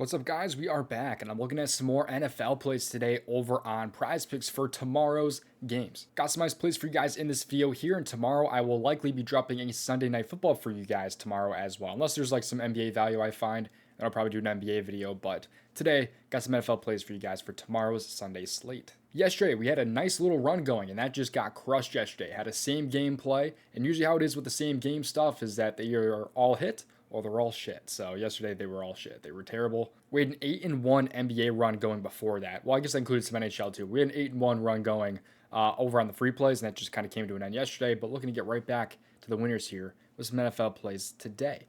What's up, guys? We are back, and I'm looking at some more NFL plays today over on PrizePicks for tomorrow's games. Got some nice plays for you guys in this video here, and tomorrow I will likely be dropping a Sunday Night Football for you guys tomorrow as well. Unless there's like some NBA value I find, then I'll probably do an NBA video, but today, got some NFL plays for you guys for tomorrow's Sunday slate. Yesterday, we had a nice little run going, and that just got crushed yesterday. Had a same game play, and usually how it is with the same game stuff is that they are all hit, well, they're all shit. So yesterday they were all shit. They were terrible. We had an 8-1 NBA run going before that. Well, I guess that included some NHL too. We had an 8-1 run going over on the free plays, and that just kind of came to an end yesterday. But looking to get right back to the winners here with some NFL plays today.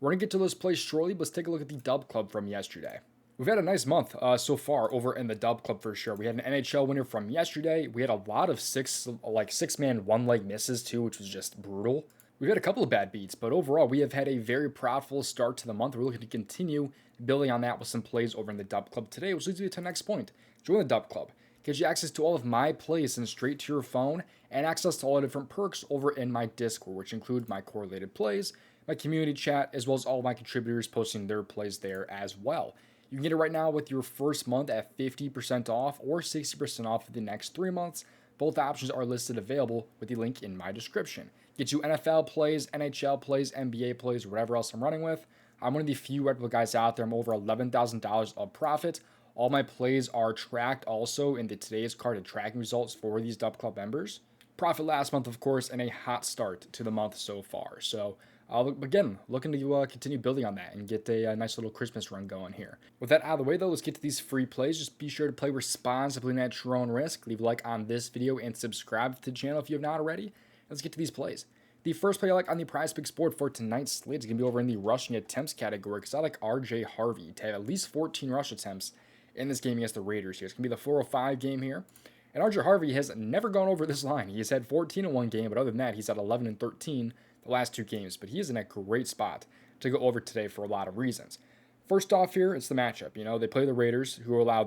We're going to get to those plays shortly, but let's take a look at the DubClub from yesterday. We've had a nice month so far over in the DubClub for sure. We had an NHL winner from yesterday. We had a lot of six-man one-leg misses too, which was just brutal. We've had a couple of bad beats, but overall, we have had a very profitable start to the month. We're looking to continue building on that with some plays over in the DubClub today, which leads me to the next point. Join the DubClub. Gives you access to all of my plays sent straight to your phone, and access to all the different perks over in my Discord, which include my correlated plays, my community chat, as well as all of my contributors posting their plays there as well. You can get it right now with your first month at 50% off or 60% off for the next 3 months. Both options are listed available with the link in my description. Get you NFL plays, NHL plays, NBA plays, whatever else I'm running with. I'm one of the few reputable guys out there. I'm over $11,000 of profit. All my plays are tracked also in the today's card tracking results for these DubClub members. Profit last month, of course, and a hot start to the month so far. So, again, looking to continue building on that and get a nice little Christmas run going here. With that out of the way, though, let's get to these free plays. Just be sure to play responsibly and at your own risk. Leave a like on this video and subscribe to the channel if you have not already. Let's get to these plays. The first play I like on the PrizePicks board for tonight's slate is going to be over in the rushing attempts category because I like RJ Harvey to have at least 14 rush attempts in this game against the Raiders here. It's going to be the 405 game here. And RJ Harvey has never gone over this line. He's had 14 in one game, but other than that, he's had 11 and 13 the last 2 games. But he is in a great spot to go over today for a lot of reasons. First off here, it's the matchup. You know, they play the Raiders, who allowed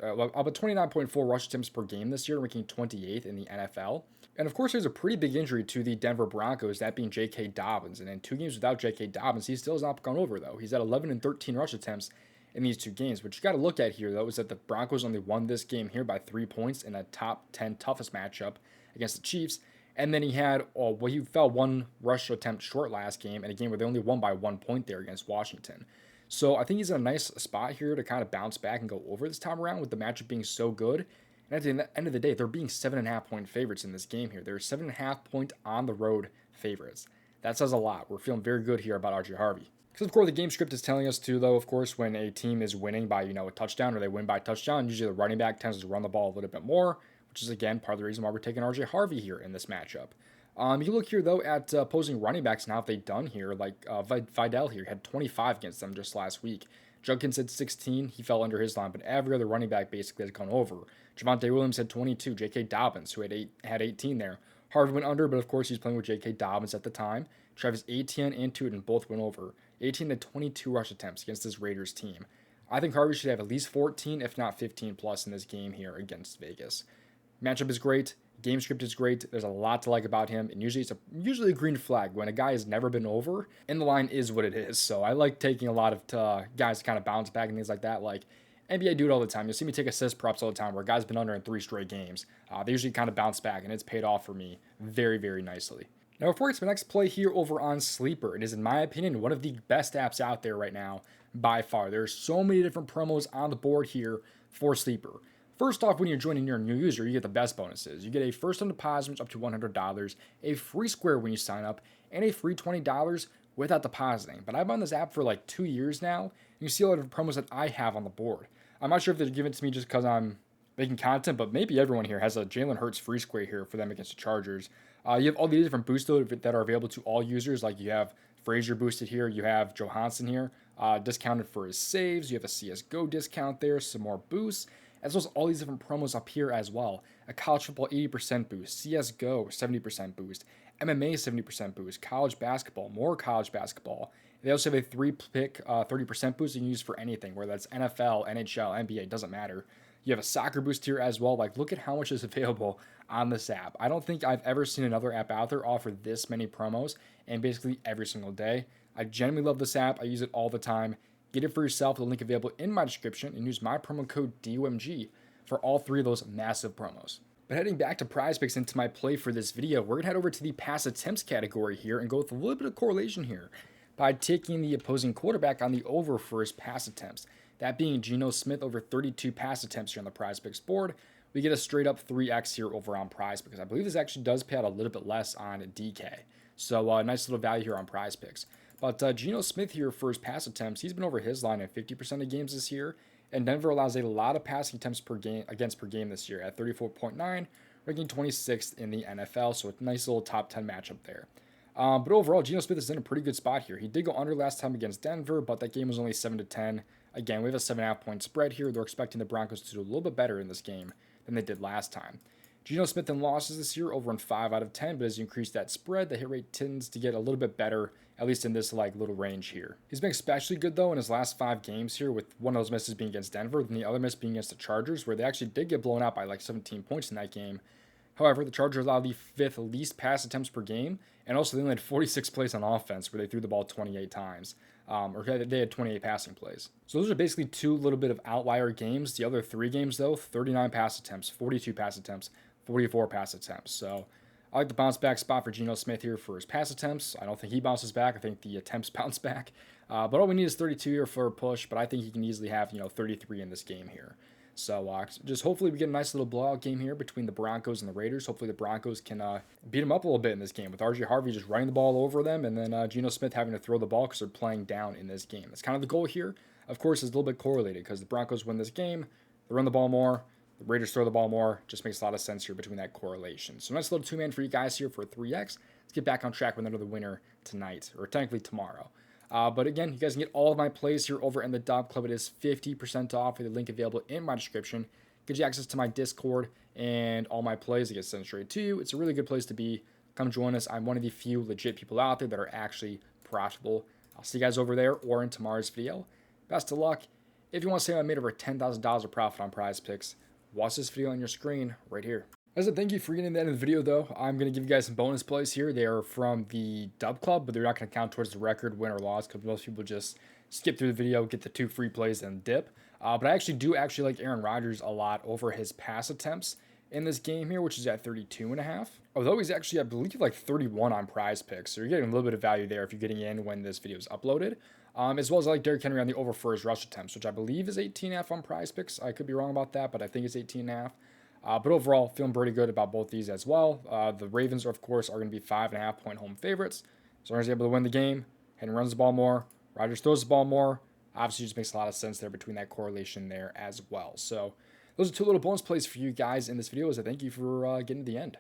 about 29.4 rush attempts per game this year, ranking 28th in the NFL. And of course, there's a pretty big injury to the Denver Broncos, that being J.K. Dobbins. And in 2 games without J.K. Dobbins, he still has not gone over, though. He's at 11 and 13 rush attempts in these 2 games. What you got to look at here, though, is that the Broncos only won this game here by 3 points in a top 10 toughest matchup against the Chiefs. And then he had, he fell 1 rush attempt short last game in a game where they only won by 1 point there against Washington. So I think he's in a nice spot here to kind of bounce back and go over this time around with the matchup being so good. And at the end of the day, they're being 7.5 point favorites in this game here. They're 7.5 point on the road favorites. That says a lot. We're feeling very good here about RJ Harvey. Because, of course, the game script is telling us too, though, of course, when a team is winning by, a touchdown or they win by a touchdown, usually the running back tends to run the ball a little bit more, which is, again, part of the reason why we're taking RJ Harvey here in this matchup. You look here, though, at opposing running backs and how they've done here. Like Vidal here had 25 against them just last week. Judkins had 16. He fell under his line, but every other running back basically has gone over. Javonte Williams had 22. J.K. Dobbins, who had 18 there. Harvey went under, but of course he's playing with J.K. Dobbins at the time. Travis Etienne and Tootin both went over. 18 to 22 rush attempts against this Raiders team. I think Harvey should have at least 14, if not 15 plus in this game here against Vegas. Matchup is great. Game script is great. There's a lot to like about him, and usually usually a green flag when a guy has never been over, and the line is what it is. So I like taking a lot of guys to kind of bounce back and things like that. Like NBA do it all the time. You'll see me take assist props all the time where a guy's been under in 3 straight games. They usually kind of bounce back, and it's paid off for me very, very nicely. Now, before it's my next play here over on Sleeper, it is, in my opinion, one of the best apps out there right now by far. There's so many different promos on the board here for Sleeper. First off, when you're joining your new user, you get the best bonuses. You get a first-time deposit up to $100, a free square when you sign up, and a free $20 without depositing. But I've been on this app for like 2 years now, and you see a lot of promos that I have on the board. I'm not sure if they're giving it to me just because I'm making content, but maybe everyone here has a Jalen Hurts free square here for them against the Chargers. You have all these different boosts that are available to all users, like you have Frazier boosted here, you have Johansson here, discounted for his saves, you have a CSGO discount there, some more boosts, as well as all these different promos up here as well. A college football 80% boost, CSGO 70% boost, MMA 70% boost, college basketball, more college basketball. They also have a 3-pick 30% boost you can use for anything, whether that's NFL, NHL, NBA, doesn't matter. You have a soccer boost here as well. Like, look at how much is available on this app. I don't think I've ever seen another app out there offer this many promos and basically every single day. I genuinely love this app. I use it all the time. Get it for yourself. The link available in my description, and use my promo code DOMG for all 3 of those massive promos. But heading back to PrizePicks into my play for this video, we're going to head over to the pass attempts category here and go with a little bit of correlation here by taking the opposing quarterback on the over for his pass attempts. That being Geno Smith over 32 pass attempts here on the PrizePicks board. We get a straight up 3x here over on PrizePicks. I believe this actually does pay out a little bit less on DK. So nice little value here on PrizePicks. But Geno Smith here for his pass attempts, he's been over his line in 50% of games this year. And Denver allows a lot of passing attempts per game this year at 34.9, ranking 26th in the NFL. So a nice little top 10 matchup there. But overall, Geno Smith is in a pretty good spot here. He did go under last time against Denver, but that game was only 7-10. Again, we have a 7.5 point spread here. They're expecting the Broncos to do a little bit better in this game than they did last time. Geno Smith in losses this year over in 5 out of 10, but as you increase that spread, the hit rate tends to get a little bit better, at least in this little range here. He's been especially good though in his last 5 games here, with one of those misses being against Denver, and the other miss being against the Chargers, where they actually did get blown out by 17 points in that game. However, the Chargers allowed the 5th least pass attempts per game, and also they only had 46 plays on offense, where they threw the ball 28 times. Or they had 28 passing plays. So those are basically 2 little bit of outlier games. The other 3 games, though, 39 pass attempts, 42 pass attempts, 44 pass attempts. So I like the bounce back spot for Geno Smith here for his pass attempts. I don't think he bounces back. I think the attempts bounce back. But all we need is 32 here for a push, but I think he can easily have 33 in this game here. So just hopefully we get a nice little blowout game here between the Broncos and the Raiders. Hopefully the Broncos can beat them up a little bit in this game with R.J. Harvey just running the ball over them, and then Geno Smith having to throw the ball because they're playing down in this game. That's kind of the goal here. Of course, it's a little bit correlated because the Broncos win this game, they run the ball more, the Raiders throw the ball more. Just makes a lot of sense here between that correlation. So nice little 2-man for you guys here for a 3x. Let's get back on track with another winner tonight, or technically tomorrow. But again, you guys can get all of my plays here over in the DubClub. It is 50% off with a link available in my description. Gives you access to my Discord and all my plays that get sent straight to you. It's a really good place to be. Come join us. I'm one of the few legit people out there that are actually profitable. I'll see you guys over there or in tomorrow's video. Best of luck. If you want to say I made over $10,000 of profit on PrizePicks, watch this video on your screen right here. As a thank you for getting that in the video, though, I'm going to give you guys some bonus plays here. They are from the DubClub, but they're not going to count towards the record, win or loss, because most people just skip through the video, get the 2 free plays, and dip. But I actually do like Aaron Rodgers a lot over his pass attempts in this game here, which is at 32.5. Although he's actually, I believe, 31 on PrizePicks, so you're getting a little bit of value there if you're getting in when this video is uploaded. As well as I like Derrick Henry on the over for his rush attempts, which I believe is 18.5 on PrizePicks. I could be wrong about that, but I think it's 18.5. But overall, feeling pretty good about both these as well. The Ravens, of course, are going to be 5.5 point home favorites. As long as they're able to win the game, Henry runs the ball more, Rodgers throws the ball more. Obviously, just makes a lot of sense there between that correlation there as well. So those are 2 little bonus plays for you guys in this video. As I thank you for getting to the end.